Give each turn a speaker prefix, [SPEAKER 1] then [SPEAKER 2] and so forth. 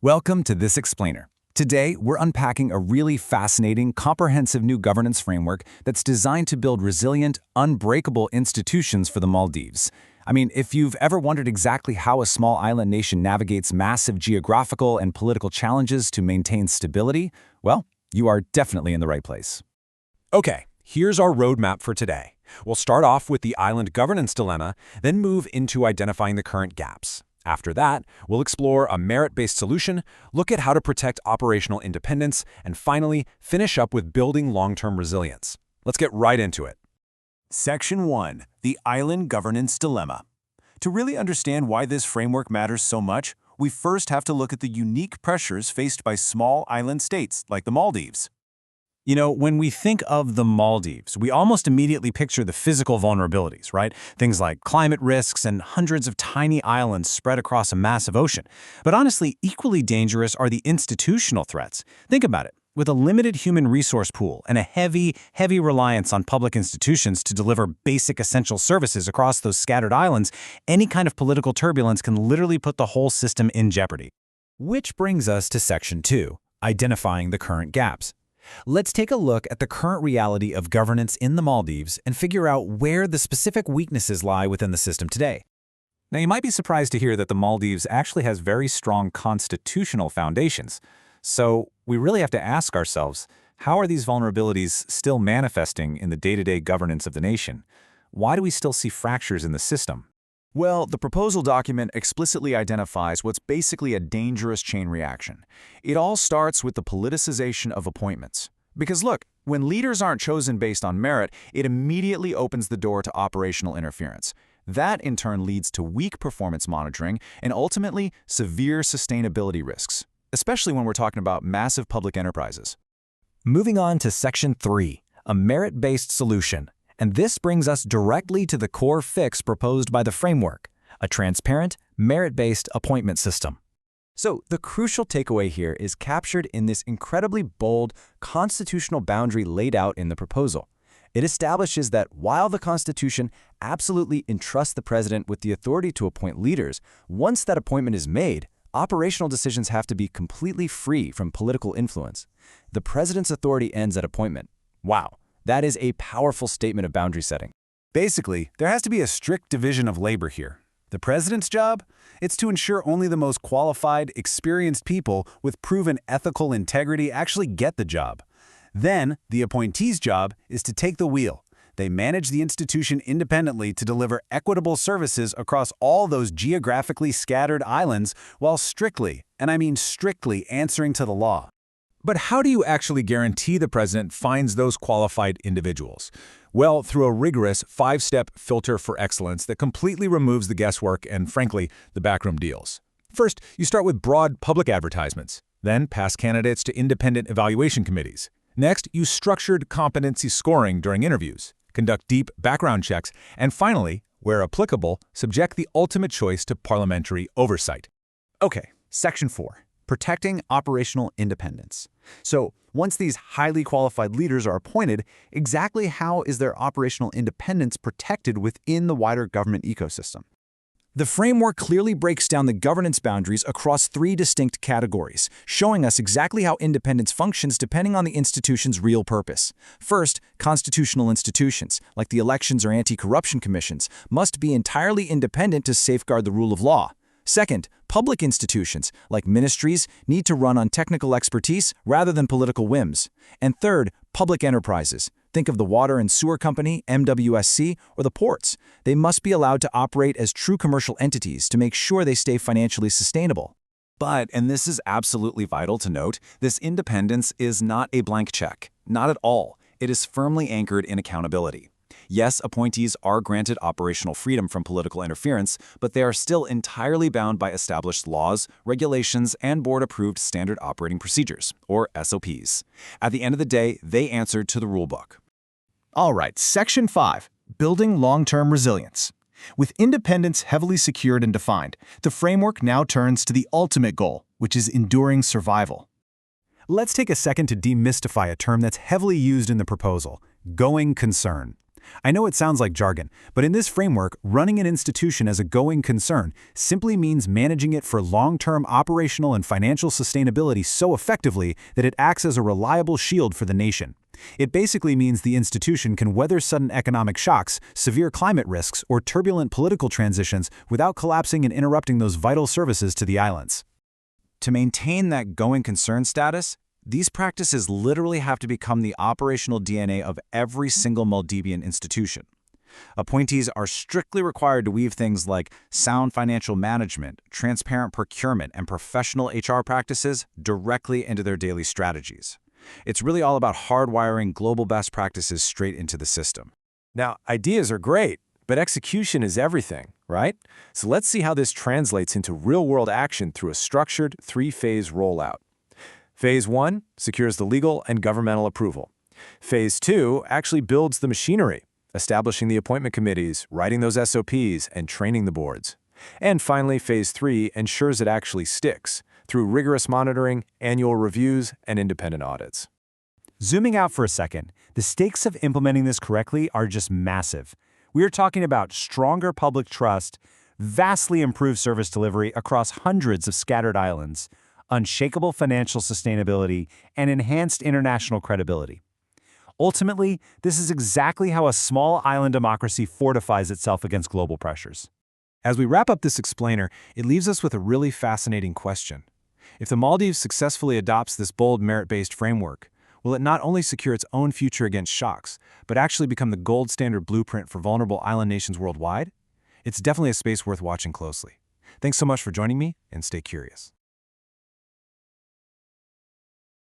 [SPEAKER 1] Welcome to This Explainer. Today, we're unpacking a really fascinating, comprehensive new governance framework that's designed to build resilient, unbreakable institutions for the Maldives. I mean, if you've ever wondered exactly how a small island nation navigates massive geographical and political challenges to maintain stability, well, you are definitely in the right place.
[SPEAKER 2] Okay, here's our roadmap for today. We'll start off with the island governance dilemma, then move into identifying the current gaps. After that, we'll explore a merit-based solution, look at how to protect operational independence, and finally, finish up with building long-term resilience. Let's get right into it.
[SPEAKER 3] Section 1. The Island Governance Dilemma. To really understand why this framework matters so much, we first have to look at the unique pressures faced by small island states like the Maldives.
[SPEAKER 1] You know, when we think of the Maldives, we almost immediately picture the physical vulnerabilities, right? Things like climate risks and hundreds of tiny islands spread across a massive ocean. But honestly, equally dangerous are the institutional threats. Think about it. With a limited human resource pool and a heavy reliance on public institutions to deliver basic essential services across those scattered islands, any kind of political turbulence can literally put the whole system in jeopardy. Which brings us to Section 2, identifying the current gaps. Let's take a look at the current reality of governance in the Maldives and figure out where the specific weaknesses lie within the system today. Now, you might be surprised to hear that the Maldives actually has very strong constitutional foundations. So we really have to ask ourselves, how are these vulnerabilities still manifesting in the day-to-day governance of the nation? Why do we still see fractures in the system?
[SPEAKER 3] Well, the proposal document explicitly identifies what's basically a dangerous chain reaction. It all starts with the politicization of appointments. Because look, when leaders aren't chosen based on merit, it immediately opens the door to operational interference. That, in turn, leads to weak performance monitoring and ultimately severe sustainability risks, especially when we're talking about massive public enterprises.
[SPEAKER 1] Moving on to Section 3, a merit-based solution. And this brings us directly to the core fix proposed by the framework, a transparent, merit-based appointment system. So the crucial takeaway here is captured in this incredibly bold constitutional boundary laid out in the proposal. It establishes that while the Constitution absolutely entrusts the president with the authority to appoint leaders, once that appointment is made, operational decisions have to be completely free from political influence. The president's authority ends at appointment. Wow. That is a powerful statement of boundary setting.
[SPEAKER 3] Basically, there has to be a strict division of labor here. The president's job? It's to ensure only the most qualified, experienced people with proven ethical integrity actually get the job. Then, the appointee's job is to take the wheel. They manage the institution independently to deliver equitable services across all those geographically scattered islands while strictly, and I mean strictly, answering to the law.
[SPEAKER 2] But how do you actually guarantee the president finds those qualified individuals? Well, through a rigorous 5-step filter for excellence that completely removes the guesswork and, frankly, the backroom deals. First, you start with broad public advertisements. Then pass candidates to independent evaluation committees. Next, use structured competency scoring during interviews. Conduct deep background checks. And finally, where applicable, subject the ultimate choice to parliamentary oversight.
[SPEAKER 1] Okay, Section 4. Protecting operational independence. So, once these highly qualified leaders are appointed, exactly how is their operational independence protected within the wider government ecosystem? The framework clearly breaks down the governance boundaries across 3 distinct categories, showing us exactly how independence functions depending on the institution's real purpose. First, constitutional institutions, like the elections or anti-corruption commissions, must be entirely independent to safeguard the rule of law. Second, public institutions, like ministries, need to run on technical expertise rather than political whims. And third, public enterprises. Think of the water and sewer company, MWSC, or the ports. They must be allowed to operate as true commercial entities to make sure they stay financially sustainable.
[SPEAKER 3] But, and this is absolutely vital to note, this independence is not a blank check. Not at all. It is firmly anchored in accountability. Yes, appointees are granted operational freedom from political interference, but they are still entirely bound by established laws, regulations, and board-approved standard operating procedures, or SOPs. At the end of the day, they answer to the rulebook.
[SPEAKER 4] All right, Section 5, Building Long-Term Resilience. With independence heavily secured and defined, the framework now turns to the ultimate goal, which is enduring survival.
[SPEAKER 1] Let's take a second to demystify a term that's heavily used in the proposal, going concern.
[SPEAKER 3] I know it sounds like jargon, but in this framework, running an institution as a going concern simply means managing it for long-term operational and financial sustainability so effectively that it acts as a reliable shield for the nation. It basically means the institution can weather sudden economic shocks, severe climate risks, or turbulent political transitions without collapsing and interrupting those vital services to the islands.
[SPEAKER 1] To maintain that going concern status, these practices literally have to become the operational DNA of every single Maldivian institution. Appointees are strictly required to weave things like sound financial management, transparent procurement, and professional HR practices directly into their daily strategies. It's really all about hardwiring global best practices straight into the system.
[SPEAKER 5] Now, ideas are great, but execution is everything, right? So let's see how this translates into real-world action through a structured three-phase rollout. Phase 1 secures the legal and governmental approval. Phase 2 actually builds the machinery, establishing the appointment committees, writing those SOPs, and training the boards. And finally, Phase 3 ensures it actually sticks through rigorous monitoring, annual reviews, and independent audits.
[SPEAKER 3] Zooming out for a second, the stakes of implementing this correctly are just massive. We are talking about stronger public trust, vastly improved service delivery across hundreds of scattered islands, unshakable financial sustainability, and enhanced international credibility. Ultimately, this is exactly how a small island democracy fortifies itself against global pressures.
[SPEAKER 5] As we wrap up this explainer, it leaves us with a really fascinating question. If the Maldives successfully adopts this bold merit-based framework, will it not only secure its own future against shocks, but actually become the gold standard blueprint for vulnerable island nations worldwide? It's definitely a space worth watching closely. Thanks so much for joining me, and stay curious.